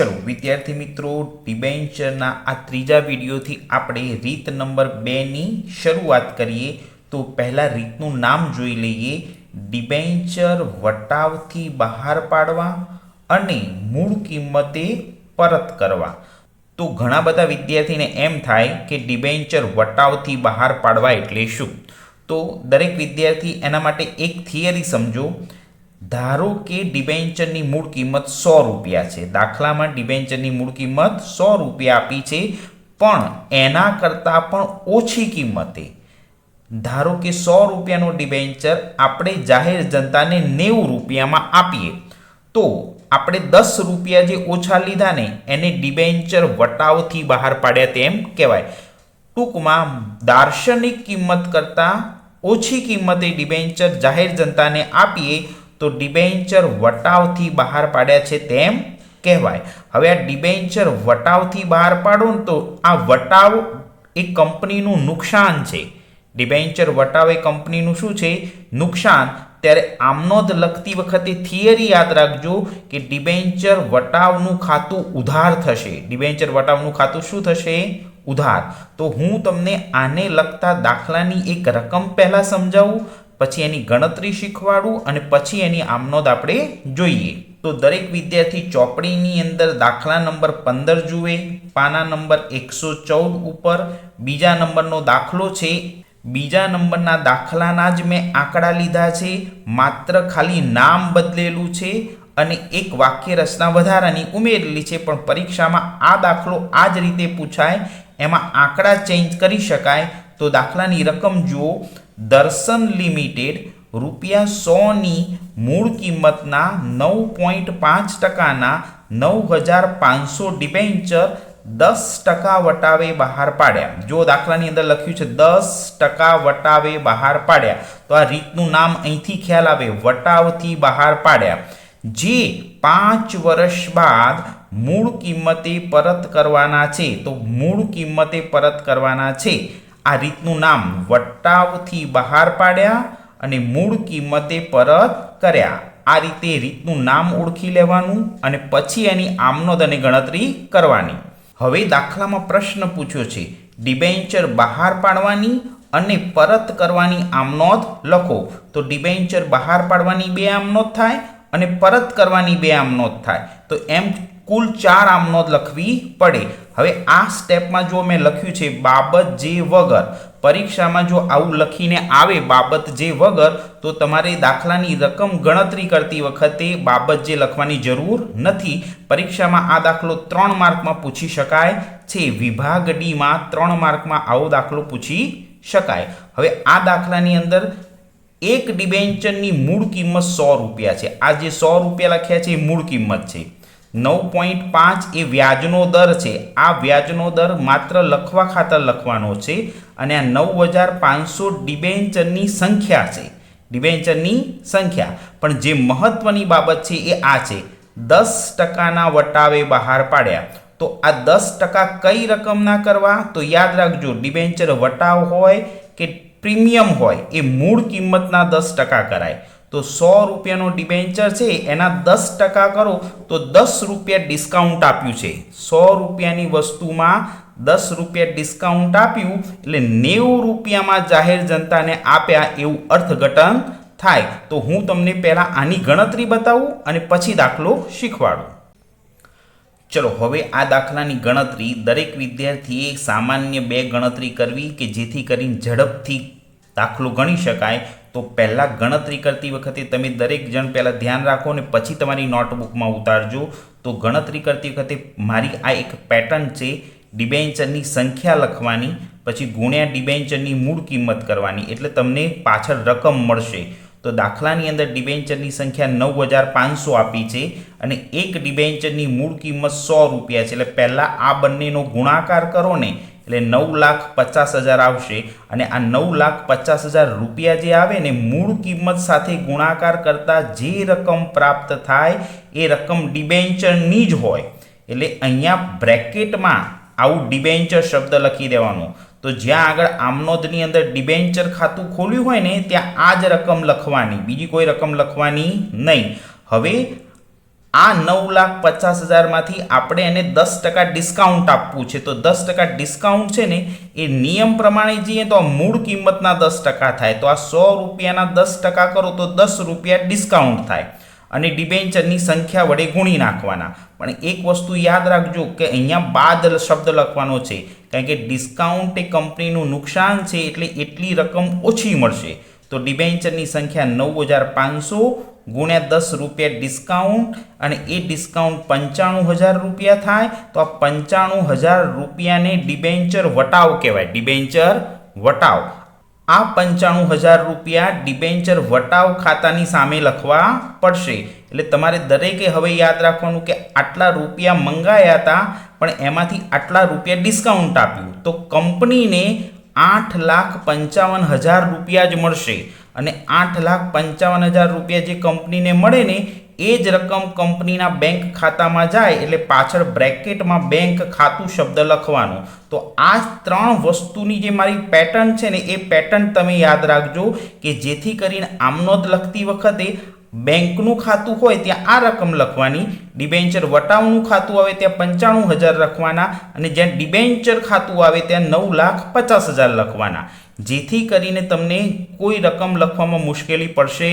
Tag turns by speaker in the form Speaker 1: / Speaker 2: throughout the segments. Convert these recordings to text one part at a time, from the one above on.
Speaker 1: चलो विद्यार्थी मित्रों डिबेन्चरना आ त्रीजा विडियोथी आपणे रीत नंबर 2 नी शरूआत करीए। तो पहला रीतनु नाम जोई लईए। डिबेन्चर वटावथी बहार पाडवा अने मूळ किंमते परत करवा। तो घणा बधा विद्यार्थीने एम थाय के डिबेन्चर वटावथी बहार पाडवा एटले शुं। तो दरेक विद्यार्थी एना माटे एक थियरी समझो। धारो के डिबेन्चरनी मूळ किंमत 100 रुपया है। दाखला में डिबेन्चरनी मूळ किंमत 100 रुपया आपी है, पण एना करता पण ओछी किंमते धारो के 100 रुपयानो डिबेन्चर आपणे जाहेर जनता ने 90 रुपया में आपीए तो आपणे 10 रुपया जे ओछा लीधा ने एने डिबेन्चर वटावथी बहार पाड्या तेम कहेवाय। टूंकमां दार्शनिक किंमत करता ओछी किंमते डिबेन्चर जाहेर जनता ने आपीए तो डिबेन्चर वटावथी बहार पाड्या छे तेम कहेवाय। हवे आ डिबेन्चर वटावथी बहार पाडो तो आ वटाव ए कंपनीनुं नुकसान छे। डिबेन्चर वटाव ए कंपनीनुं शुं छे? नुकसान। त्यारे आमनोंध लखती वखते थियरी याद राखजो कि डिबेन्चर वटावनुं खातुं उधार थशे। डिबेन्चर वटावनुं खातुं शुं थशे? उधार। तो हूँ तमने आने लगता दाखलानी एक रकम पहला समजावुं, पछी एनी गणतरी शीखवाडुं अने पछी एनी आमनोंध आपणे जोईए। तो दरेक विद्यार्थी चोपड़ीनी अंदर दाखला नंबर 15 जुए, पाना नंबर 114 उपर बीजा नंबरनो दाखलो छे। बीजा नंबरना दाखलाना ज मैं आंकड़ा लीधा छे, मात्र खाली नाम बदलेलुं छे अने एक वाक्य रचना वधारानी उमेरेली छे। पण परीक्षामां आ दाखलो आ ज रीते पूछाय, एमां आंकड़ा चेन्ज करी शकाय। तो दाखलानी रकम जुओ। दर्शन लिमिटेड रुपया 100 नी मूळ किंमतना 9.5% 9500 डिबेन्चर 10% वटावे बहार पाड्या। जो दाखलानी अंदर लख्युं छे 10% वटावे बहार पाड्या, तो आ रीतनुं नाम અહીંથી ખ્યાલ આવે, વટાવથી બહાર પાડ્યા। જે 5 વર્ષ બાદ મૂળ કિંમતે પરત કરવાના છે, તો મૂળ કિંમતે પરત કરવાના છે। आ रीतनु नाम वटावथी बहार पाड्या अने मूळ किंमते परत कर्या। आ रीते रीतनु नाम ओळखी लेवानुं अने पछी एनी आमनोंध अने गणतरी करवानी। हवे दाखलामां प्रश्न पूछ्यो छे, डिबेन्चर बहार पाडवानी अने परत करवानी आमनोंध लखो। तो डिबेन्चर बहार पाडवानी 2 आमनोंध थाय अने परत करवानी 2 आमनोंध थाय। तो एम कुल 4 आमनोंध लखवी पड़े। हवे आ स्टेपमां जो मैं लख्युं छे बाबत जे वगर, परीक्षामां जो आवुं लखीने आवे बाबत जे वगर, तो तमारे दाखलानी रकम गणतरी करती वखते बाबत जे लखवानी जरूर नथी। परीक्षामां आ दाखलो 3 मार्कमां पूछी शकाय छे। विभाग डी मां 3 मार्कमां आवो दाखलो पूछी शकाय। हवे आ दाखलानी अंदर एक डिबेन्चरनी मूळ किंमत 100 रुपया छे। आ जे 100 रुपया लख्या छे मूळ किंमत छे। 9.5 ए व्याजनो दर छे। आ व्याजनो दर मात्र लखवा खातर लखवानो छे अने आ 9500 डिबेन्चरनी संख्या छे। डिबेन्चरनी संख्या। पण जे महत्वनी बाबत छे ए आ छे 10% ना वटावे बहार पाड्या। तो आ 10% कई रकमना करवा? तो याद राखजो, डिबेन्चर वटाव होय के प्रीमियम होय ए मूळ किंमतना 10% कराय। तो 100 रुपयानो डिबेन्चर छे एना 10% करो तो 10 रुपया डिस्काउंट आप्युं छे। 100 रुपयानी वस्तुमां 10 रुपया डिस्काउंट आप्युं एटले 90 रुपयामां जाहेर जनताने आप्या एवुं अर्थघटन थाय। तो हूँ तमने पहेला आनी गणतरी बतावुं अने पछी दाखलो शीखवाडुं। चलो हवे आ दाखलानी गणतरी दरेक विद्यार्थीए सामान्य 2 गणतरी करवी के जेथी करीने झड़पथी दाखलो गणी शकाय। तो पहला गणतरी करती वखते तमे दरेक जण पहला ध्यान राखो ने पछी तमारी नोटबुक में उतारजो। तो गणतरी करती वखते मारी आ एक पेटर्न छे, डिबेन्चरनी संख्या लखवानी, पछी गुण्या डिबेन्चरनी मूळ किंमत करवानी, एटले तमने पाछळ रकम मळशे। तो दाखलानी अंदर डिबेन्चरनी संख्या 9500 आपी छे अने एक डिबेन्चरनी मूळ किंमत 100 रुपया छे। एटले पहला आ बंनेनो गुणाकार करो ने એટલે 9,50,000 આવશે અને આ 9,50,000 રૂપિયા જે આવે ને મૂળ કિંમત સાથે ગુણાકાર કરતા જે રકમ પ્રાપ્ત થાય એ રકમ ડિબેન્ચરની જ હોય। એટલે અહીંયા બ્રેકેટમાં આવું ડિબેન્ચર શબ્દ લખી દેવાનો। तो ज्यां आगळ आमनोंधनी अंदर डिबेन्चर खातुं खोल्युं होय ने त्यां आ ज रकम लखवानी, बीजी कोई रकम लखवानी नहीं। हवे આ 9,50,000માંથી આપણે એને 10% ડિસ્કાઉન્ટ આપવું છે. તો 10% ડિસ્કાઉન્ટ છે ને એ નિયમ પ્રમાણે જઈએ તો મૂળ કિંમતના 10% થાય. તો આ 100 રૂપિયાના 10% કરો તો 10 રૂપિયા ડિસ્કાઉન્ટ થાય અને ડિબેન્ચરની સંખ્યા વડે ગુણી નાખવાના. પણ એક વસ્તુ યાદ રાખજો કે અહીંયા બાદ શબ્દ લખવાનો છે, કારણ કે ડિસ્કાઉન્ટ એ કંપનીનું નુકસાન છે એટલે એટલી રકમ ઓછી મળશે. તો ડિબેન્ચરની સંખ્યા 9,500 ગુણ્યા 10 રૂપિયા ડિસ્કાઉન્ટ અને એ ડિસ્કાઉન્ટ 95,000 રૂપિયા થાય. તો આ 95,000 રૂપિયાને ડિબેન્ચર વટાવ કહેવાય. ડિબેન્ચર વટાવ. આ 95,000 રૂપિયા ડિબેન્ચર વટાવ ખાતાની સામે લખવા પડશે. એટલે તમારે દરેકે હવે યાદ રાખવાનું કે આટલા રૂપિયા મંગાયા હતા પણ એમાંથી આટલા રૂપિયા ડિસ્કાઉન્ટ આપ્યું તો કંપનીને 8,55,000 રૂપિયા જ મળશે. અને 8,55,000 રૂપિયા જે કંપનીને મળે ને એ જ રકમ કંપનીના બેંક ખાતામાં જાય એટલે પાછળ બ્રેકેટમાં બેંક ખાતું શબ્દ લખવાનો. તો આ 3 વસ્તુની જે મારી પેટર્ન છે ને એ પેટર્ન તમે યાદ રાખજો કે જેથી કરીને આમનોંધ લખતી વખતે બેંકનું ખાતું હોય ત્યાં આ રકમ લખવાની, ડિબેન્ચર વટાવનું ખાતું આવે ત્યાં 95,000 લખવાના અને જ્યાં ડિબેન્ચર ખાતું આવે ત્યાં 9,50,000 લખવાના, જેથી કરીને તમને કોઈ રકમ લખવામાં મુશ્કેલી પડશે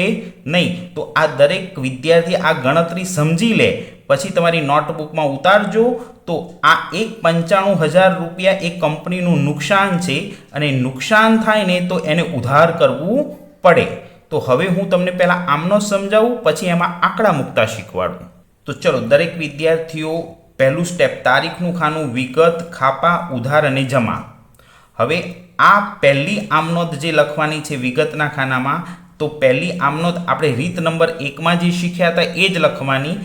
Speaker 1: નહીં. તો આ દરેક વિદ્યાર્થી આ ગણતરી સમજી લે પછી તમારી નોટબુકમાં ઉતારજો. તો આ 95,000 રૂપિયા એ કંપનીનું નુકસાન છે અને નુકસાન થાય ને તો એને ઉધાર કરવું પડે. તો હવે હું તમને પહેલાં આમનો સમજાવું પછી એમાં આંકડા મૂકતા શીખવાડું. તો ચલો દરેક વિદ્યાર્થીઓ પહેલું સ્ટેપ તારીખનું ખાનું, વિગત, ખાપા, ઉધાર અને જમા. હવે આ પહેલી આમનોંધ જે લખવાની છે વિગતના ખાનામાં, તો પહેલી આમનોંધ આપણે રીત નંબર 1માં જે શીખ્યા હતા એ જ લખવાની.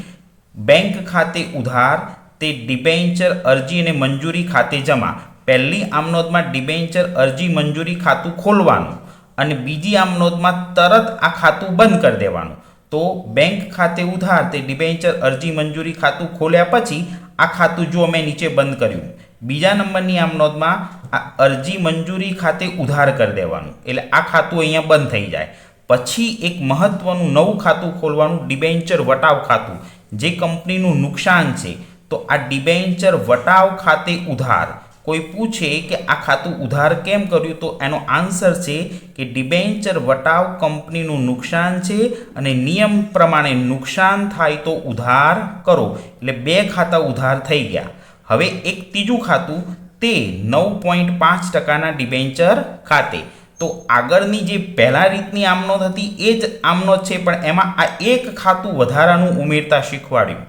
Speaker 1: બેંક ખાતે ઉધાર તે ડિબેન્ચર અરજી અને મંજૂરી ખાતે જમા. પહેલી આમનોંધમાં ડિબેન્ચર અરજી મંજૂરી ખાતું ખોલવાનું અને બીજી આમનોંધમાં તરત આ ખાતું બંધ કરી દેવાનું. તો બેંક ખાતે ઉધાર તે ડિબેન્ચર અરજી મંજૂરી ખાતું ખોલ્યા પછી આ ખાતું જો મેં નીચે બંધ કર્યું. બીજા નંબરની આમનોંધમાં આ અરજી મંજૂરી ખાતે ઉધાર કરી દેવાનું એટલે આ ખાતું અહીંયા બંધ થઈ જાય. પછી એક મહત્વનું નવું ખાતું ખોલવાનું, ડિબેન્ચર વટાવ ખાતું, જે કંપનીનું નુકસાન છે. તો આ ડિબેન્ચર વટાવ ખાતે ઉધાર. કોઈ પૂછે કે આ ખાતું ઉધાર કેમ કર્યું તો એનો આન્સર છે કે ડિબેન્ચર વટાવ કંપનીનું નુકસાન છે અને નિયમ પ્રમાણે નુકસાન થાય તો ઉધાર કરો. એટલે 2 ખાતા ઉધાર થઈ ગયા. હવે એક ત્રીજું ખાતું તે 9.5%ના ડિબેન્ચર ખાતે. તો આગળની જે પહેલા રીતની આમનોંધ હતી એ જ આમનોંધ છે પણ એમાં આ એક ખાતું વધારાનું ઉમેરતા શીખવાડ્યું.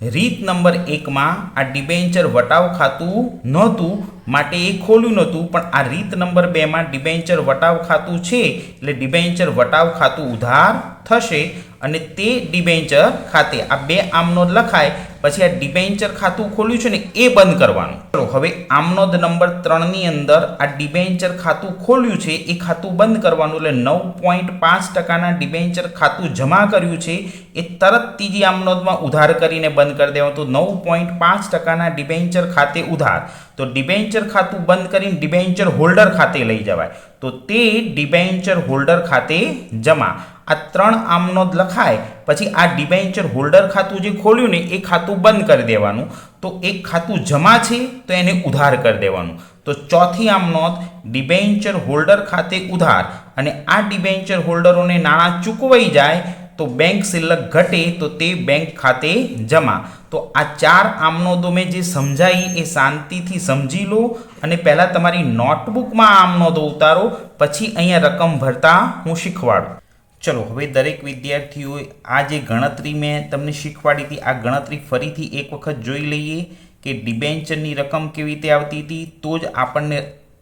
Speaker 1: રીત નંબર 1માં આ ડિબેન્ચર વટાવ ખાતું નહોતું માટે એ ખોલ્યું નહોતું, પણ આ રીત નંબર 2માં ડિબેન્ચર વટાવ ખાતું છે એટલે ડિબેન્ચર વટાવ ખાતું ઉધાર થશે અને તે ડિબેન્ચર ખાતે આ 2 આમનોંધ લખાય પછી આ ડિબેન્ચર ખાતું ખોલ્યું છે ને એ બંધ કરવાનું. ચલો હવે આમનોંધ નંબર 3ની અંદર આ ડિબેન્ચર ખાતું ખોલ્યું છે એ ખાતું બંધ કરવાનું એટલે 9.5%ના ડિબેન્ચર ખાતું જમા કર્યું છે એ તરત ત્રીજી આમનોંધમાં ઉધાર કરીને બંધ કરી દેવાનું. તો 9.5%ના ડિબેન્ચર ખાતે ઉધાર. તો ડિબેન્ચર ખાતું બંધ કરીને ડિબેન્ચર હોલ્ડર ખાતે લઈ જવાય. તો તે ડિબેન્ચર હોલ્ડર ખાતે જમા. આ 3 આમનોંધ લખાય પછી આ ડિબેન્ચર હોલ્ડર ખાતું જે ખોલ્યું ને એ ખાતું બંધ કરી દેવાનું. તો એક ખાતું જમા છે તો એને ઉધાર કરી દેવાનું. તો ચોથી આમનોંધ ડિબેન્ચર હોલ્ડર ખાતે ઉધાર અને આ ડિબેન્ચર હોલ્ડરોને નાણાં ચૂકવાઈ જાય તો બેંક શિલ્લક ઘટે તો તે બેંક ખાતે જમા. તો આ 4 આમનોંધો મેં જે સમજાવી એ શાંતિથી સમજી લો અને પહેલાં તમારી નોટબુકમાં આમનોંધો ઉતારો પછી અહીંયા રકમ ભરતા હું શીખવાડું. ચલો હવે દરેક વિદ્યાર્થીઓએ આ જે ગણતરી મેં તમને શીખવાડી હતી આ ગણતરી ફરીથી એક વખત જોઈ લઈએ કે ડિબેન્ચરની રકમ કેવી રીતે આવતી હતી. તો જ આપણને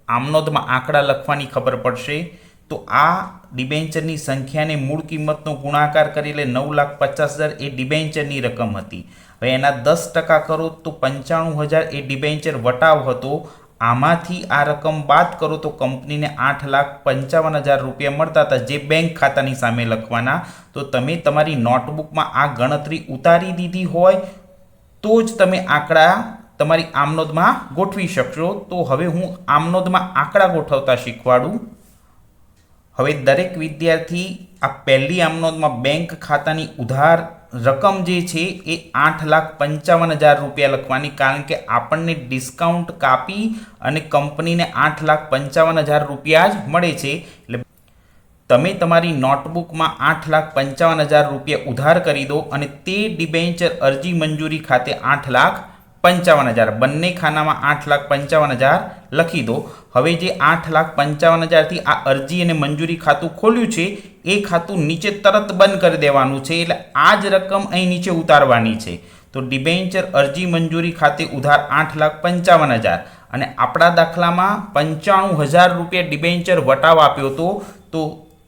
Speaker 1: આમનોંધમાં આંકડા લખવાની ખબર પડશે. તો આ ડિબેન્ચરની સંખ્યાને મૂળ કિંમતનો ગુણાકાર કરી એટલે 9,50,000 એ ડિબેન્ચરની રકમ હતી. હવે એના 10% કરો તો 95,000 એ ડિબેન્ચર વટાવ હતો. આમાંથી આ રકમ બાદ કરો તો કંપનીને 8,55,000 રૂપિયા મળતા હતા જે બેંક ખાતાની સામે લખવાના. તો તમે તમારી નોટબુકમાં આ ગણતરી ઉતારી દીધી હોય તો જ તમે આંકડા તમારી આમનોંધમાં ગોઠવી શકશો. તો હવે હું આમનોંધમાં આંકડા ગોઠવતા શીખવાડું. હવે દરેક વિદ્યાર્થી આ પહેલી આમનોંધમાં બેંક ખાતાની ઉધાર રકમ જે છે એ 8,55,000 રૂપિયા લખવાની, કારણ કે આપણને ડિસ્કાઉન્ટ કાપી અને કંપનીને 8,55,000 રૂપિયા જ મળે છે. એટલે તમે તમારી નોટબુકમાં 8,55,000 રૂપિયા ઉધાર કરી દો અને તે ડિબેન્ચર અરજી મંજૂરી ખાતે 8,55,000 બંને ખાનામાં 8,55,000 લખી દો. હવે જે 8,55,000થી આ અરજી અને મંજૂરી ખાતું ખોલ્યું છે એ ખાતું નીચે તરત બંધ કરી દેવાનું છે. એટલે આ જ રકમ અહીં નીચે ઉતારવાની છે. તો ડિબેન્ચર અરજી મંજૂરી ખાતે ઉધાર 8,55,000 અને આપણા દાખલામાં 95,000 રૂપિયા ડિબેન્ચર વટાવ આપ્યો હતો. તો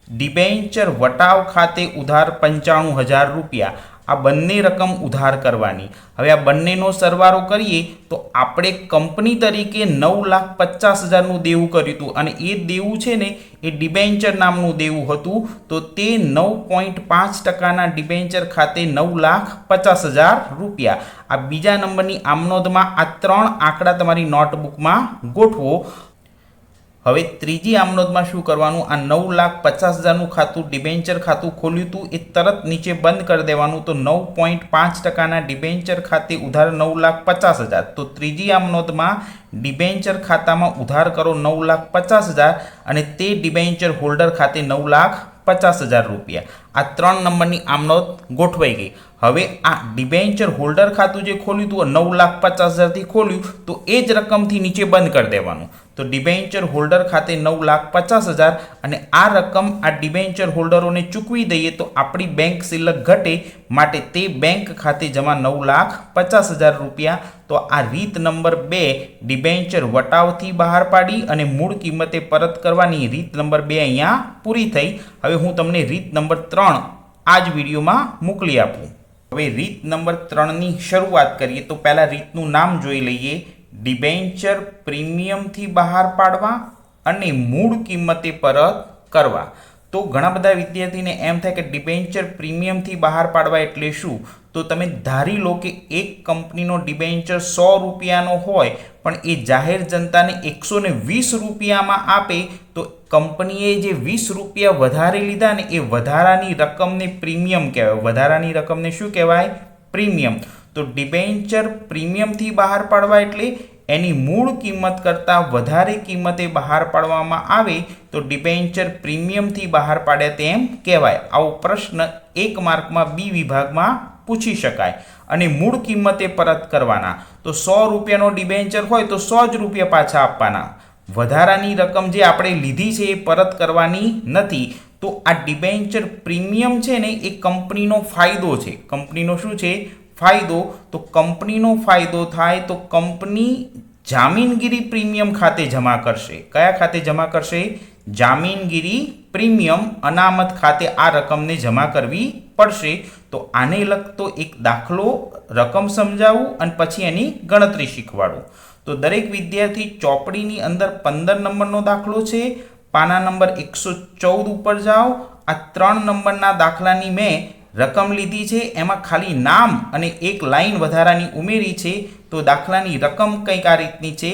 Speaker 1: ડિબેન્ચર વટાવ ખાતે ઉધાર 95,000 રૂપિયા, આ બંને રકમ ઉધાર કરવાની. હવે આ બંનેનો સરવાળો કરીએ તો આપણે કંપની તરીકે 9,50,000નું દેવું કર્યું હતું અને એ દેવું છે ને એ ડિબેન્ચર નામનું દેવું હતું. તો તે 9.5%ના ડિબેન્ચર ખાતે 9,50,000 રૂપિયા. આ બીજા નંબરની આમનોંધમાં આ 3 આંકડા તમારી નોટબુકમાં ગોઠવો. હવે ત્રીજી આમનોંધમાં શું કરવાનું, આ 9,50,000નું ખાતું ડિબેન્ચર ખાતું ખોલ્યું હતું એ તરત નીચે બંધ કરી દેવાનું. તો 9.5%ના ડિબેન્ચર ખાતે ઉધાર 9,50,000. તો ત્રીજી આમનોંધમાં ડિબેન્ચર ખાતામાં ઉધાર કરો 9,50,000 અને તે ડિબેન્ચર હોલ્ડર ખાતે 9,50,000 રૂપિયા. આ 3 નંબરની આમનોંધ ગોઠવાઈ ગઈ. હવે આ ડિબેન્ચર હોલ્ડર ખાતું જે ખોલ્યું હતું 9,50,000થી ખોલ્યું તો એ જ રકમથી નીચે બંધ કરી દેવાનું. તો ડિબેન્ચર હોલ્ડર ખાતે 9,50,000 અને આ રકમ આ ડિબેન્ચર હોલ્ડરોને ચૂકવી દઈએ તો આપણી બેંક શિલ્લક ઘટે, માટે તે બેંક ખાતે જમા 9,50,000 રૂપિયા. તો આ રીત નંબર 2 ડિબેન્ચર વટાવથી બહાર પાડી અને મૂળ કિંમતે પરત કરવાની રીત નંબર 2 અહીંયા પૂરી થઈ. હવે હું તમને રીત નંબર 3 આ જ વિડીયોમાં મોકલી આપું. હવે રીત નંબર 3ની શરૂઆત કરીએ તો પહેલાં રીતનું નામ જોઈ લઈએ. ડિબેન્ચર પ્રીમિયમથી બહાર પાડવા અને મૂળ કિંમતે પરત કરવા. તો ઘણા બધા વિદ્યાર્થીને એમ થાય કે ડિબેન્ચર પ્રીમિયમથી બહાર પાડવા એટલે શું? તો તમે ધારી લો કે એક કંપનીનો ડિબેન્ચર 100 રૂપિયાનો હોય પણ એ જાહેર જનતાને 120 રૂપિયામાં આપે, તો કંપનીએ જે 20 રૂપિયા વધારે લીધા ને એ વધારાની રકમને પ્રીમિયમ કહેવાય. વધારાની રકમને શું કહેવાય? પ્રીમિયમ. તો ડિબેન્ચર પ્રીમિયમથી બહાર પાડવા એટલે એની મૂળ કિંમત કરતાં વધારે કિંમતે બહાર પાડવામાં આવે તો ડિબેન્ચર પ્રીમિયમથી બહાર પાડ્યા તેમ કહેવાય. આવો પ્રશ્ન 1 માર્કમાં બી વિભાગમાં પૂછી શકાય. અને મૂળ કિંમતે પરત કરવાના, તો 100 રૂપિયાનો ડિબેન્ચર હોય તો 100 જ રૂપિયા પાછા આપવાના. વધારાની રકમ જે આપણે લીધી છે એ પરત કરવાની નથી. તો આ ડિબેન્ચર પ્રીમિયમ છે ને એ કંપનીનો ફાયદો છે. કંપનીનો શું છે? ફાયદો. તો કંપનીનો ફાયદો થાય તો કંપની જામીનગીરી પ્રીમિયમ ખાતે જમા કરશે. કયા ખાતે જમા કરશે? જામીનગીરી પ્રીમિયમ અનામત ખાતે આ રકમને જમા કરવી પડશે. તો આને લગતો એક દાખલો રકમ સમજાવું અને પછી એની ગણતરી શીખવાડું. તો દરેક વિદ્યાર્થી ચોપડીની અંદર 15 નંબરનો દાખલો છે, પાના નંબર 114 ઉપર જાઓ. આ 3 નંબરના દાખલાની મેં રકમ લીધી છે, એમાં ખાલી નામ અને એક લાઈન વધારાની ઉમેરી છે. તો દાખલાની રકમ કંઈક આ રીતની છે.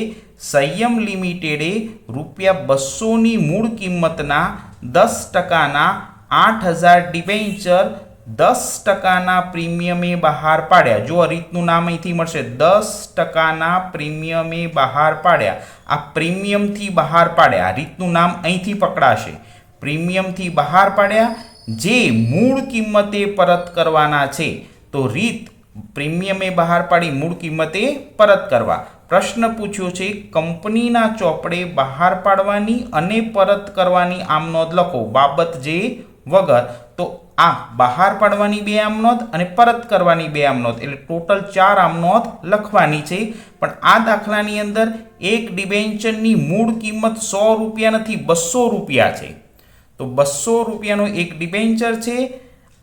Speaker 1: સંયમ લિમિટેડે ₹200ની મૂળ કિંમતના 10%ના 8,000 ડિબેન્ચર 10%ના પ્રીમિયમે બહાર પાડ્યા. જો આ રીતનું નામ અહીંથી મળશે, 10%ના પ્રીમિયમે બહાર પાડ્યા. આ પ્રીમિયમથી બહાર પાડ્યા, આ રીતનું નામ અહીંથી પકડાશે. પ્રીમિયમથી બહાર પાડ્યા જે મૂળ કિંમતે પરત કરવાના છે. તો રીત પ્રીમિયમે બહાર પાડી મૂળ કિંમતે પરત કરવા. પ્રશ્ન પૂછ્યો છે કંપનીના ચોપડે બહાર પાડવાની અને પરત કરવાની આમનોંધ લખો બાબત જે વગર. તો આ બહાર પાડવાની 2 આમનોંધ અને પરત કરવાની 2 આમનોંધ, એટલે ટોટલ 4 આમનોંધ લખવાની છે. પણ આ દાખલાની અંદર એક ડિબેન્ચરની મૂળ કિંમત 100 રૂપિયા નથી, 200 રૂપિયા છે. તો 200 રૂપિયાનો એક ડિબેન્ચર છે.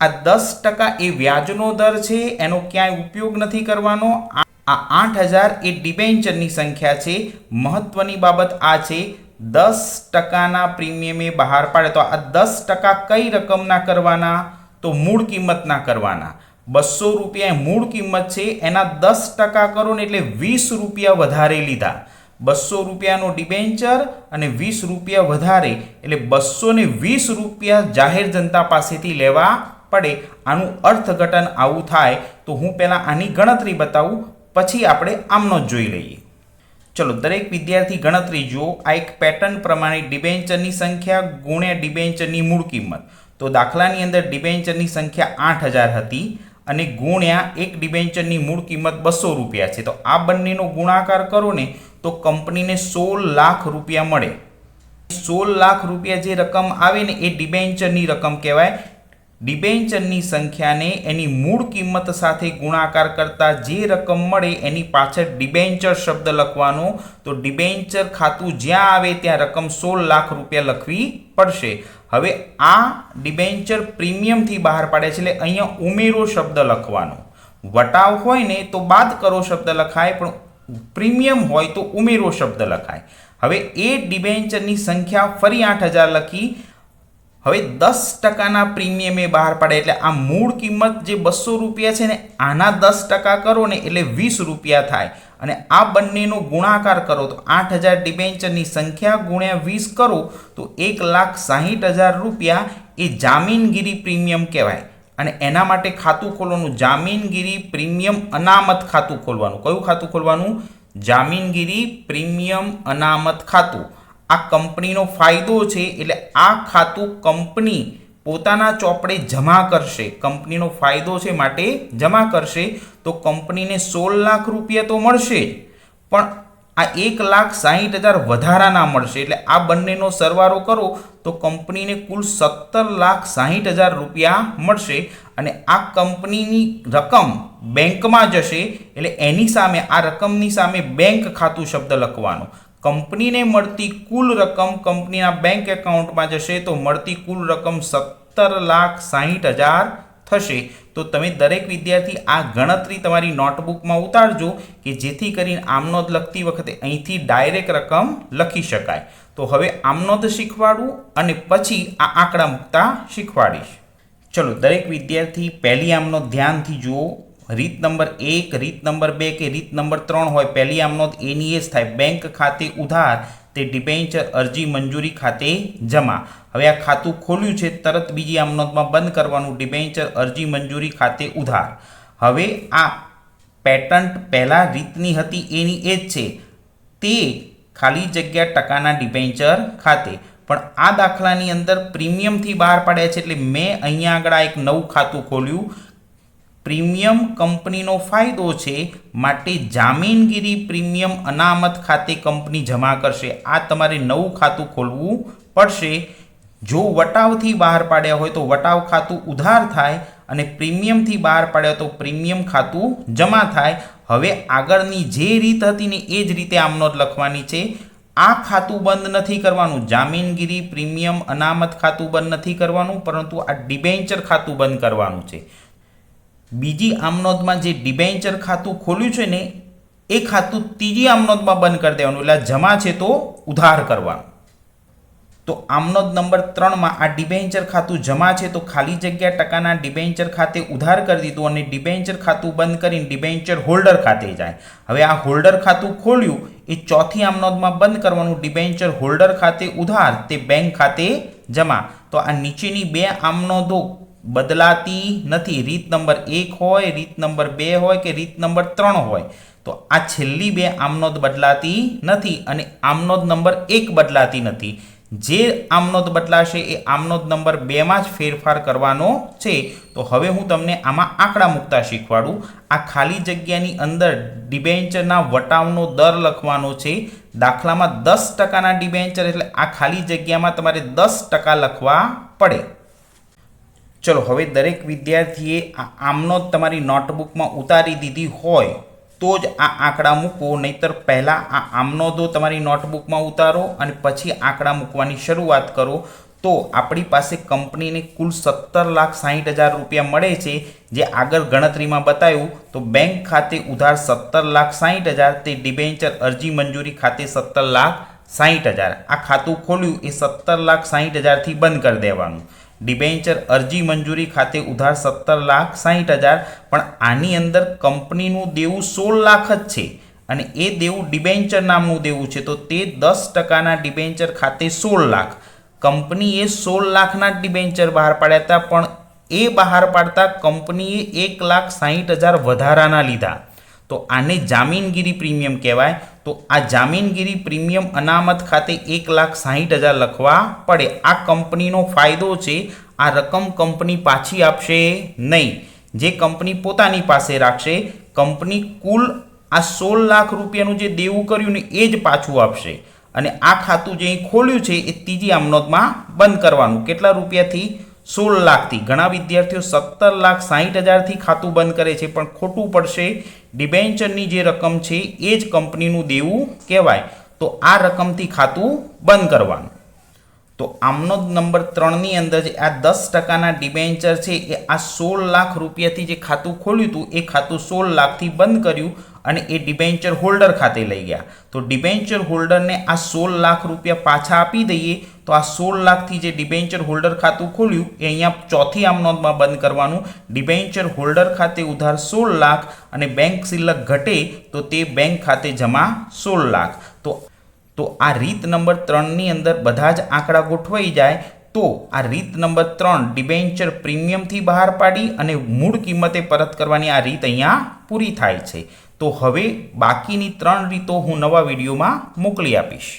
Speaker 1: આ 10% એ વ્યાજનો દર છે, એનો ક્યાંય ઉપયોગ નથી કરવાનો. આ 8,000 એ ડિબેન્ચરની સંખ્યા છે. મહત્વની બાબત આ છે 10%ના પ્રીમિયમે બહાર પાડે. તો આ 10% કઈ રકમના કરવાના? તો મૂળ કિંમતના કરવાના. 200 રૂપિયા મૂળ કિંમત છે, એના 10% કરો ને એટલે 20 રૂપિયા વધારે લીધા. 200 રૂપિયાનો ડિબેન્ચર અને 20 રૂપિયા વધારે એટલે 220 રૂપિયા જાહેર જનતા પાસેથી લેવા પડે આનું અર્થઘટન આવું થાય તો હું પહેલાં આની ગણતરી બતાવું, પછી આપણે આમનો જ જોઈ લઈએ. ચલો, દરેક વિદ્યાર્થી ગણતરી જુઓ. આ એક પેટર્ન પ્રમાણે ડિબેન્ચરની સંખ્યા ગુણ્યા ડિબેન્ચરની મૂળ કિંમત. તો દાખલાની અંદર ડિબેન્ચરની સંખ્યા 8000 હતી અને ગુણ્યા એક ડિબેન્ચરની મૂળ કિંમત 200 રૂપિયા છે. તો આ બંનેનો ગુણાકાર કરો ને તો કંપનીને 16 લાખ રૂપિયા મળે. 16 લાખ રૂપિયા જે રકમ આવે ને એ ડિબેન્ચરની રકમ કહેવાય. ડિબેન્ચરની સંખ્યાને એની મૂળ કિંમત સાથે ગુણાકાર કરતા જે રકમ મળે એની પાછળ ડિબેન્ચર શબ્દ લખવાનો. તો ડિબેન્ચર ખાતું જ્યાં આવે ત્યાં રકમ 16 લાખ રૂપિયા લખવી પડશે. હવે આ ડિબેન્ચર પ્રીમિયમથી બહાર પાડે છે એટલે અહીંયા ઉમેરો શબ્દ લખવાનો. વટાવ હોય ને તો બાદ કરો શબ્દ લખાય, પણ પ્રીમિયમ હોય તો ઉમેરો શબ્દ લખાય. હવે એ ડિબેન્ચરની સંખ્યા ફરી 8000 લખી. હવે 10%ના પ્રીમિયમે બહાર પાડે એટલે આ મૂળ કિંમત જે 200 રૂપિયા છે ને આના 10% કરો ને એટલે 20 રૂપિયા થાય. અને આ બંનેનો ગુણાકાર કરો તો 8000 ડિબેન્ચરની સંખ્યા ગુણ્યા 20 કરો તો 1,60,000 રૂપિયા એ જામીનગીરી પ્રીમિયમ કહેવાય. અને એના માટે ખાતું ખોલવાનું, જામીનગીરી પ્રીમિયમ અનામત ખાતું ખોલવાનું. કયું ખાતું ખોલવાનું? જામીનગીરી પ્રીમિયમ અનામત ખાતું. આ કંપનીનો ફાયદો છે એટલે આ ખાતું કંપની પોતાના ચોપડે જમા કરશે. કંપનીનો ફાયદો છે માટે જમા કરશે. તો કંપનીને 16 લાખ રૂપિયા તો મળશે જ, પણ આ 1,60,000 વધારાના મળશે. એટલે આ બંનેનો સરવાળો કરો તો કંપનીને કુલ 17,60,000 રૂપિયા મળશે. અને આ કંપનીની રકમ બેંકમાં જશે એટલે એની સામે, આ રકમની સામે બેંક ખાતું શબ્દ લખવાનો. કંપનીને મળતી કુલ રકમ કંપનીના બેંક એકાઉન્ટમાં જશે તો મળતી કુલ રકમ 17,60,000 થશે. તો તમે દરેક વિદ્યાર્થી આ ગણતરી તમારી નોટબુકમાં ઉતારજો કે જેથી કરીને આમનોંધ લખતી વખતે અહીંથી ડાયરેક્ટ રકમ લખી શકાય. તો હવે આમનોંધ શીખવાડું અને પછી આ આંકડા મૂકતા શીખવાડીશ. ચલો, દરેક વિદ્યાર્થી પહેલી આમનોંધ ધ્યાનથી જુઓ. રીત નંબર 1, રીત નંબર 2 કે રીત નંબર 3 હોય, પહેલી આમનોંધ એની એ જ થાય. બેંક ખાતે ઉધાર તે ડિબેન્ચર અરજી મંજૂરી ખાતે જમા. હવે આ ખાતું ખોલ્યું છે, તરત બીજી આમનોંધમાં બંધ કરવાનું. ડિબેન્ચર અરજી મંજૂરી ખાતે ઉધાર. હવે આ પેટર્ન પહેલા રીતની હતી એની એ જ છે, તે ખાલી જગ્યા ટકાના ડિબેન્ચર ખાતે. પણ આ દાખલાની અંદર પ્રીમિયમથી બહાર પાડ્યા છે એટલે મેં અહીંયા આગળ એક નવું ખાતું ખોલ્યું. પ્રીમિયમ કંપનીનો ફાયદો છે માટે જામીનગીરી પ્રીમિયમ અનામત ખાતે કંપની જમા કરશે. આ તમારે નવું ખાતું ખોલવું પડશે. જો વટાવથી બહાર પાડ્યા હોય તો વટાવ ખાતું ઉધાર થાય અને પ્રીમિયમથી બહાર પાડ્યા તો પ્રીમિયમ ખાતું જમા થાય. હવે આગળની જે રીત હતી ને એ જ રીતે આમનોંધ લખવાની છે. આ ખાતું બંધ નથી કરવાનું, જામીનગીરી પ્રીમિયમ અનામત ખાતું બંધ નથી કરવાનું, પરંતુ આ ડિબેન્ચર ખાતું બંધ કરવાનું છે. બીજી આમનોંધમાં જે ડિબેન્ચર ખાતું ખોલ્યું છે ને એ ખાતું ત્રીજી આમનોંધમાં બંધ કરી દેવાનું. એટલે જમા છે તો ઉધાર કરવાનું. તો આમનોંધ નંબર 3માં આ ડિબેન્ચર ખાતું જમા છે તો ખાલી જગ્યા ટકાના ડિબેન્ચર ખાતે ઉધાર કરી દીધું અને ડિબેન્ચર ખાતું બંધ કરીને ડિબેન્ચર હોલ્ડર ખાતે જાય. હવે આ હોલ્ડર ખાતું ખોલ્યું એ ચોથી આમનોંધમાં બંધ કરવાનું. ડિબેન્ચર હોલ્ડર ખાતે ઉધાર તે બેંક ખાતે જમા. તો આ નીચેની બે આમનોંધો બદલાતી નથી. રીત નંબર 1 હોય, રીત નંબર 2 હોય કે રીત નંબર 3 હોય તો આ છેલ્લી બે આમનોંધ બદલાતી નથી અને આમનોંધ નંબર 1 બદલાતી નથી. જે આમનોંધ બદલાશે એ આમનોંધ નંબર 2માં જ ફેરફાર કરવાનો છે. તો હવે હું તમને આમાં આંકડા મૂકતા શીખવાડું. આ ખાલી જગ્યાની અંદર ડિબેન્ચરના વટાવનો દર લખવાનો છે. દાખલામાં 10%ના ડિબેન્ચર એટલે આ ખાલી જગ્યામાં તમારે 10% લખવા પડે. ચલો, હવે દરેક વિદ્યાર્થીએ આ આમનોંધ તમારી નોટબુકમાં ઉતારી દીધી હોય તો જ આ આંકડા મૂકો, નહીતર પહેલાં આ આમનોંધો તમારી નોટબુકમાં ઉતારો અને પછી આંકડા મૂકવાની શરૂઆત કરો. તો આપણી પાસે કંપનીને કુલ 17,60,000 રૂપિયા મળે છે. જે આગળ ગણતરીમાં બતાવ્યું તો બેંક ખાતે ઉધાર 17,60,000 તે ડિબેન્ચર અરજી મંજૂરી ખાતે 17,60,000. આ ખાતું ખોલ્યું એ 17,60,000થી બંધ કરી દેવાનું. ડિબેન્ચર અરજી મંજૂરી ખાતે ઉધાર 17,60,000, પણ આની અંદર કંપનીનું દેવું 16 લાખ જ છે અને એ દેવું ડિબેન્ચર નામનું દેવું છે. તો તે 10%ના ડિબેન્ચર ખાતે 16 લાખ. કંપનીએ 16 લાખના જ ડિબેન્ચર બહાર પાડ્યા હતા, પણ એ બહાર પાડતા કંપનીએ 1,60,000 વધારાના લીધા તો આને જામીનગીરી પ્રીમિયમ કહેવાય. તો આ જામીનગીરી પ્રીમિયમ અનામત ખાતે 1,60,000 લખવા પડે. આ કંપનીનો ફાયદો છે, આ રકમ કંપની પાછી આપશે નહીં. જે કંપની પોતાની પાસે રાખશે, કંપની કુલ આ 16 લાખ રૂપિયાનું જે દેવું કર્યું ને એ જ પાછું આપશે. અને આ ખાતું જે ખોલ્યું છે એ ત્રીજી આમનોંધમાં બંધ કરવાનું. કેટલા રૂપિયાથી? 16 લાખથી. ઘણા વિદ્યાર્થીઓ 17,60,000થી ખાતું બંધ કરે છે, પણ ખોટું પડશે. ડિબેન્ચરની જે રકમ છે એ જ કંપનીનું દેવું કહેવાય. તો આ રકમથી ખાતું બંધ કરવાનું. તો આમનોંધ નંબર 3ની અંદર જે આ 10%ના ડિબેન્ચર છે એ આ 16 લાખ રૂપિયાથી જે ખાતું ખોલ્યું હતું એ ખાતું 16 લાખથી બંધ કર્યું અને એ ડિબેન્ચર હોલ્ડર ખાતે લઈ ગયા. તો ડિબેન્ચર હોલ્ડરને આ 16 લાખ રૂપિયા પાછા આપી દઈએ તો આ 16 લાખથી જે ડિબેન્ચર હોલ્ડર ખાતું ખોલ્યું એ અહીંયા ચોથી આમનોંધમાં બંધ કરવાનું. ડિબેન્ચર હોલ્ડર ખાતે ઉધાર 16 લાખ અને બેંક શિલ્લક ઘટે તો તે બેંક ખાતે જમા 16 લાખ. તો આ રીત નંબર 3ની અંદર બધા જ આંકડા ગોઠવાઈ જાય. તો આ રીત નંબર 3 ડિબેન્ચર પ્રીમિયમથી બહાર પાડી અને મૂળ કિંમતે પરત કરવાની આ રીત અહીંયા પૂરી થાય છે. તો હવે બાકીની 3 રીતો હું નવા વિડીયોમાં મોકલી આપીશ.